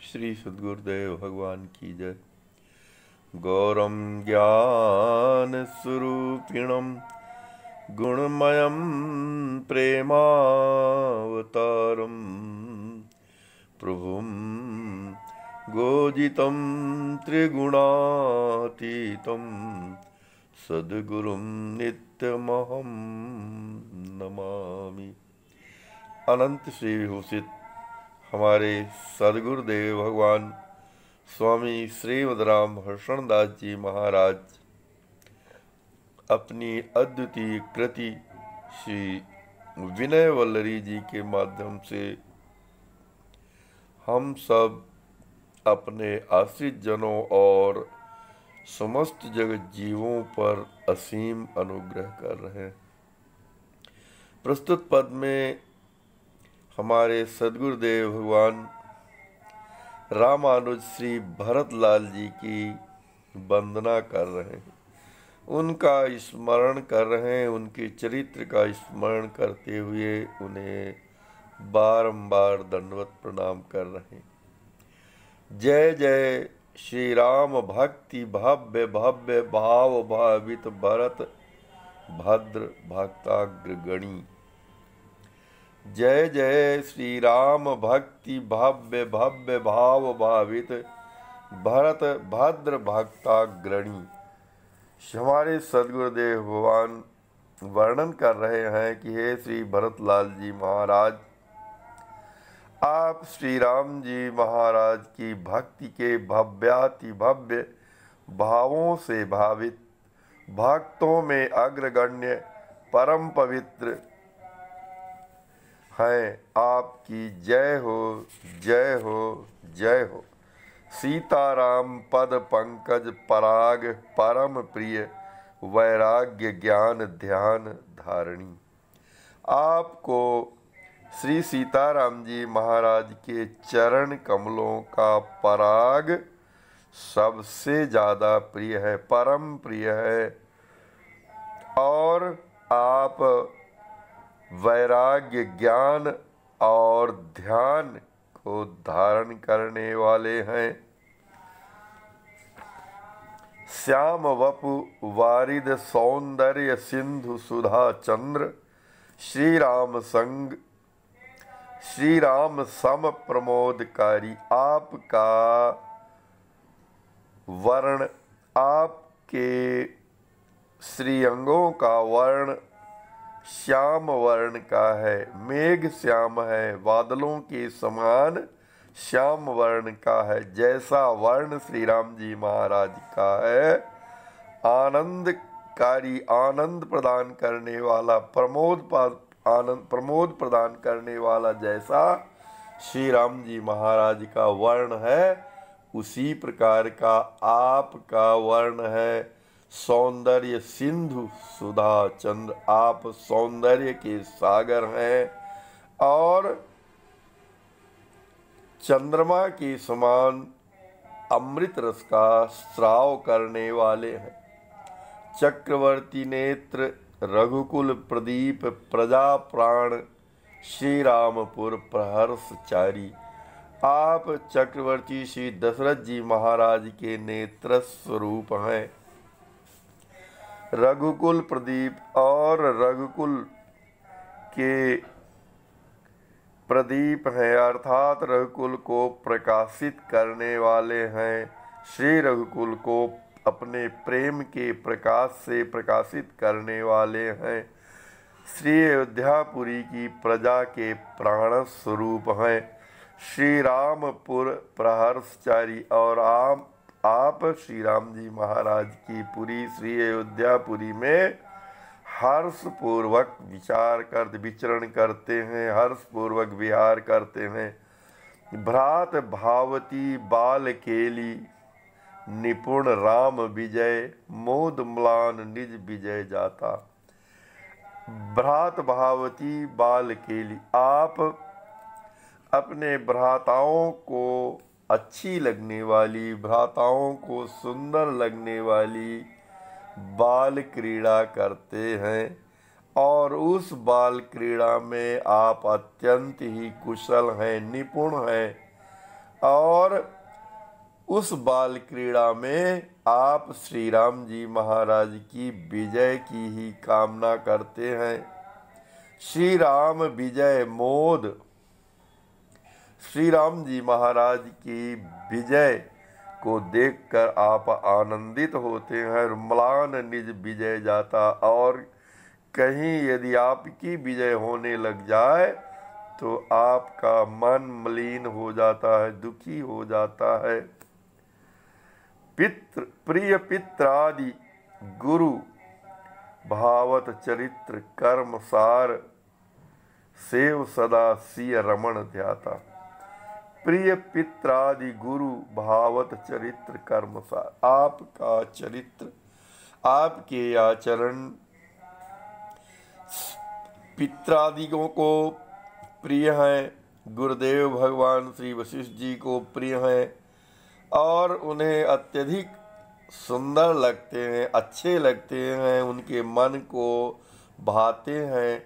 श्री सद्गुरुदेव भगवान की जय। गौरम ज्ञान स्वरूपिणम गुणमयम प्रेमावतारम प्रभुम गोजितं त्रिगुणातीतं सद्गुरुं नित्यमहं नमामि। अनंत श्री विभूषित हमारे सद्गुरुदेव भगवान स्वामी श्रीमद्राम हर्षणदास जी महाराज अपनी अद्वितीय कृति श्री विनय वल्लरी जी के माध्यम से हम सब अपने आश्रित जनों और समस्त जगत जीवों पर असीम अनुग्रह कर रहे हैं। प्रस्तुत पद में हमारे सद्गुरुदेव भगवान रामानुज श्री भरतलाल जी की वंदना कर रहे हैं, उनका स्मरण कर रहे हैं, उनके चरित्र का स्मरण करते हुए उन्हें बारंबार दंडवत प्रणाम कर रहे हैं। जय जय श्री राम भक्ति भव्य भव्य भाव भावित भरत भद्र भक्ताग्रगणी। जय जय श्री राम भक्ति भव्य भव्य भाव भावित भरत भद्र भक्ताग्रणी। हमारे सद्गुरुदेव भगवान वर्णन कर रहे हैं कि हे श्री भरतलाल जी महाराज, आप श्री राम जी महाराज की भक्ति के भव्याति भव्य भावों से भावित भक्तों में अग्रगण्य परम पवित्र हैं। आपकी जय हो, जय हो, जय हो। सीताराम पद पंकज पराग परम प्रिय वैराग्य ज्ञान ध्यान धारणी। आपको श्री सीताराम जी महाराज के चरण कमलों का पराग सबसे ज़्यादा प्रिय है, परम प्रिय है। और आप वैराग्य ज्ञान और ध्यान को धारण करने वाले हैं। श्याम वपु वारिद सौंदर्य सिंधु सुधा चंद्र श्री राम संग श्री राम सम प्रमोदकारी। आपका वर्ण, आपके श्रीअंगों का वर्ण श्याम वर्ण का है, मेघ श्याम है, बादलों के समान श्याम वर्ण का है। जैसा वर्ण श्री राम जी महाराज का है, आनंदकारी, आनंद प्रदान करने वाला, प्रमोद प्रदान करने वाला जैसा श्री राम जी महाराज का वर्ण है, उसी प्रकार का आपका वर्ण है। सौंदर्य सिंधु सुधा चंद्र, आप सौंदर्य के सागर हैं और चंद्रमा के समान अमृत रस का स्राव करने वाले हैं। चक्रवर्ती नेत्र रघुकुल प्रदीप प्रजा प्राण श्री रामपुर प्रहर्षचारी। आप चक्रवर्ती श्री दशरथ जी महाराज के नेत्र स्वरूप हैं। रघुकुल प्रदीप और रघुकुल के प्रदीप हैं, अर्थात रघुकुल को प्रकाशित करने वाले हैं। श्री रघुकुल को अपने प्रेम के प्रकाश से प्रकाशित करने वाले हैं। श्री अयोध्यापुरी की प्रजा के प्राण स्वरूप हैं। श्री रामपुर प्रहर्षचारी और आप श्री राम जी महाराज की पुरी श्री अयोध्यापुरी में हर्षपूर्वक विचरण करते हैं, हर्षपूर्वक विहार करते हैं। भ्रात भावती बाल केली निपुण राम विजय मोद म्लान निज विजय जाता। भ्रात भावती बाल केली, आप अपने भ्राताओं को अच्छी लगने वाली, भ्राताओं को सुंदर लगने वाली बाल क्रीड़ा करते हैं और उस बाल क्रीड़ा में आप अत्यंत ही कुशल हैं, निपुण हैं और उस बाल क्रीड़ा में आप श्री राम जी महाराज की विजय की ही कामना करते हैं। श्री राम विजय मोद, श्री राम जी महाराज की विजय को देखकर आप आनंदित होते हैं। म्लान निज विजय जाता, और कहीं यदि आपकी विजय होने लग जाए तो आपका मन मलिन हो जाता है, दुखी हो जाता है। प्रिय पित्रादि गुरु भावत चरित्र कर्म सार, सेव सदा सिय रमण ध्याता। प्रिय पित्रादि गुरु भावत चरित्र कर्म सार, आपका चरित्र, आपके आचरण पित्रादियों को प्रिय हैं, गुरुदेव भगवान श्री वशिष्ठ जी को प्रिय हैं, और उन्हें अत्यधिक सुंदर लगते हैं, अच्छे लगते हैं, उनके मन को भाते हैं।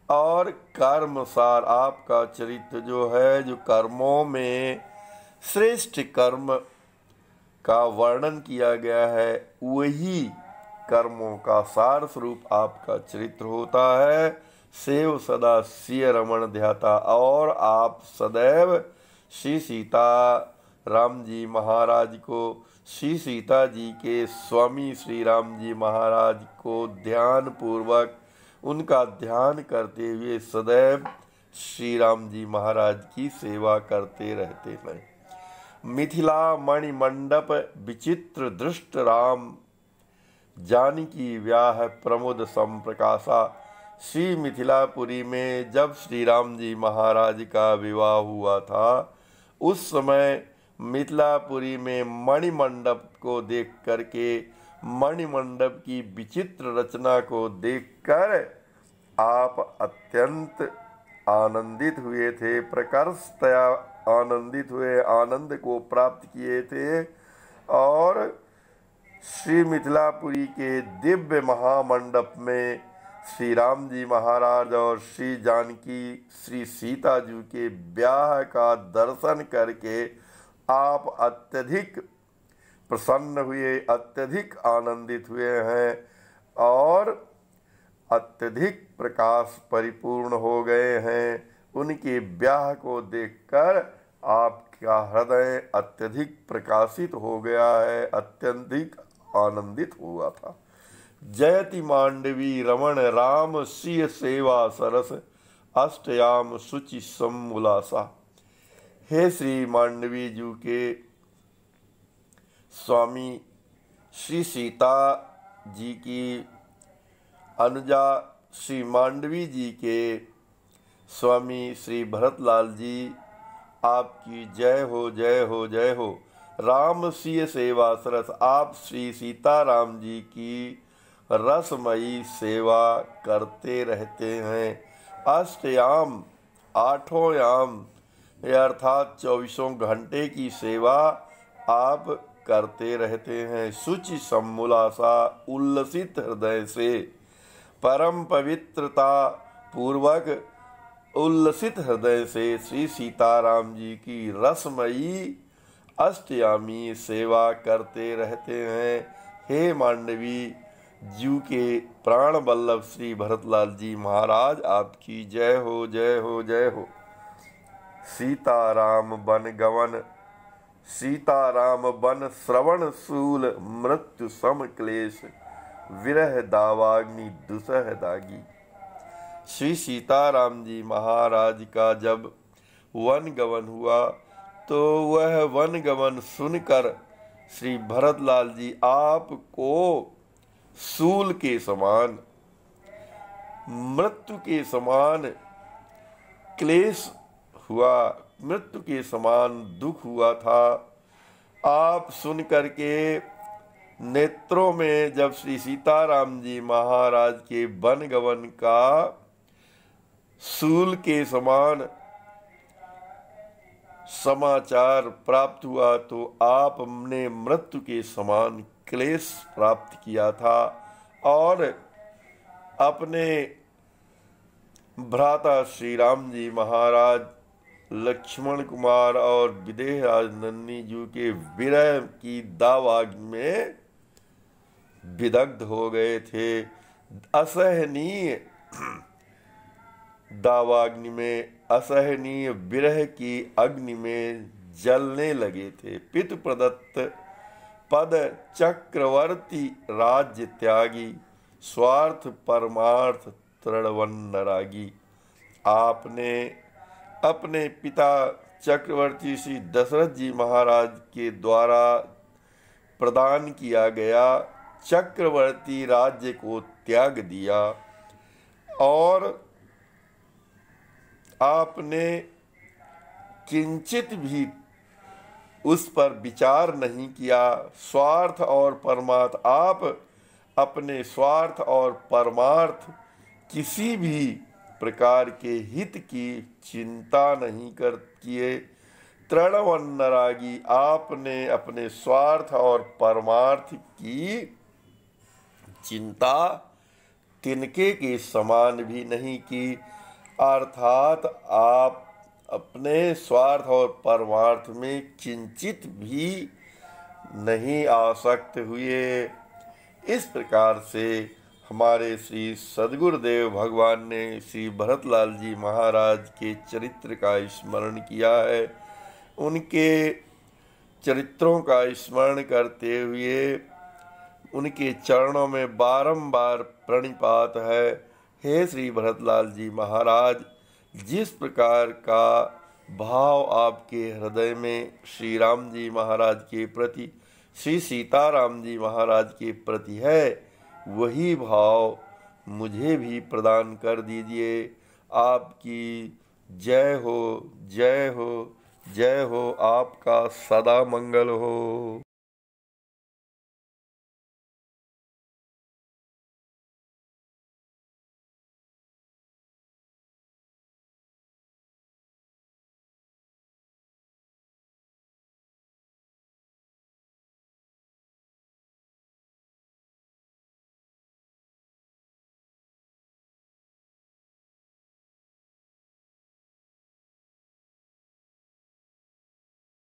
और कर्मसार, आपका चरित्र जो है, जो कर्मों में श्रेष्ठ कर्म का वर्णन किया गया है, वही कर्मों का सार स्वरूप आपका चरित्र होता है। सेव सदा सिय रमण ध्याता, और आप सदैव श्री सीता राम जी महाराज को, श्री सीता जी के स्वामी श्री राम जी महाराज को ध्यान पूर्वक उनका ध्यान करते हुए सदैव श्री राम जी महाराज की सेवा करते रहते हैं। मिथिला मणिमंडप विचित्र दृष्ट राम, जानकी व्याह प्रमुद संप्रकाशा। श्री मिथिलापुरी में जब श्री राम जी महाराज का विवाह हुआ था, उस समय मिथिलापुरी में मणिमंडप को देख करके, मणिमंडप की विचित्र रचना को देखकर आप अत्यंत आनंदित हुए थे, प्रकर्षतया आनंदित हुए, आनंद को प्राप्त किए थे। और श्री मिथिलापुरी के दिव्य महामंडप में श्री राम जी महाराज और श्री जानकी श्री सीता जी के ब्याह का दर्शन करके आप अत्यधिक प्रसन्न हुए, अत्यधिक आनंदित हुए हैं, और अत्यधिक प्रकाश परिपूर्ण हो गए हैं। उनके ब्याह को देखकर आपका हृदय अत्यधिक प्रकाशित हो गया है, अत्यधिक आनंदित हुआ था। जयति मांडवी रमण राम सिय सेवा सरस, अष्टयाम शुचि समुलासा। हे श्री मांडवी जी के स्वामी श्री सीता जी की अनुजा श्री मांडवी जी के स्वामी श्री भरतलाल जी, आपकी जय हो, जय हो, जय हो। राम सिय सेवा सरस, आप श्री सीताराम जी की रसमयी सेवा करते रहते हैं। अष्टयाम, आठों याम अर्थात 24 घंटे की सेवा आप करते रहते हैं। शुचि सम्मुलासा, उल्लसित हृदय से, परम पवित्रता पूर्वक उल्लसित हृदय से श्री सीताराम जी की रसमयी अष्टयामी सेवा करते रहते हैं। हे मांडवी जी के प्राण वल्लभ श्री भरतलाल जी महाराज, आपकी जय हो, जय हो, जय हो। सीताराम बन गवन, सीताराम बन श्रवण सूल, मृत्यु सम क्लेश, विरह दावाग्नि दुसह दागी। श्री सीताराम जी महाराज का जब वन गमन हुआ तो वह वन गमन सुनकर श्री भरतलाल जी आपको सूल के समान, मृत्यु के समान क्लेश हुआ, मृत्यु के समान दुख हुआ था। आप सुन करके नेत्रों में जब श्री सीताराम जी महाराज के वन गमन का सूल के समान समाचार प्राप्त हुआ तो आपने मृत्यु के समान क्लेश प्राप्त किया था, और अपने भ्राता श्री राम जी महाराज लक्ष्मण कुमार और विदेह राज नंदी जी के विरह की दावाग्नि में विदग्ध हो गए थे। असहनीय दावाग्नि में, असहनीय विरह की अग्नि में जलने लगे थे। पितु प्रदत्त पद चक्रवर्ती राज्य त्यागी, स्वार्थ परमार्थ तृणवन्नरागी। आपने अपने पिता चक्रवर्ती श्री दशरथ जी महाराज के द्वारा प्रदान किया गया चक्रवर्ती राज्य को त्याग दिया और आपने किंचित भी उस पर विचार नहीं किया। स्वार्थ और परमार्थ, आप अपने स्वार्थ और परमार्थ किसी भी प्रकार के हित की चिंता नहीं कर किए। तृणवन्नरागी, आपने अपने स्वार्थ और परमार्थ की चिंता तिनके के समान भी नहीं की। अर्थात आप अपने स्वार्थ और परमार्थ में किंचित भी नहीं आसक्त हुए। इस प्रकार से हमारे श्री सद्गुरुदेव भगवान ने श्री भरतलाल जी महाराज के चरित्र का स्मरण किया है। उनके चरित्रों का स्मरण करते हुए उनके चरणों में बारंबार प्रणिपात है। हे श्री भरतलाल जी महाराज, जिस प्रकार का भाव आपके हृदय में श्री राम जी महाराज के प्रति, श्री सीताराम जी महाराज के प्रति है, वही भाव मुझे भी प्रदान कर दीजिए। आपकी जय हो, जय हो, जय हो। आपका सदा मंगल हो।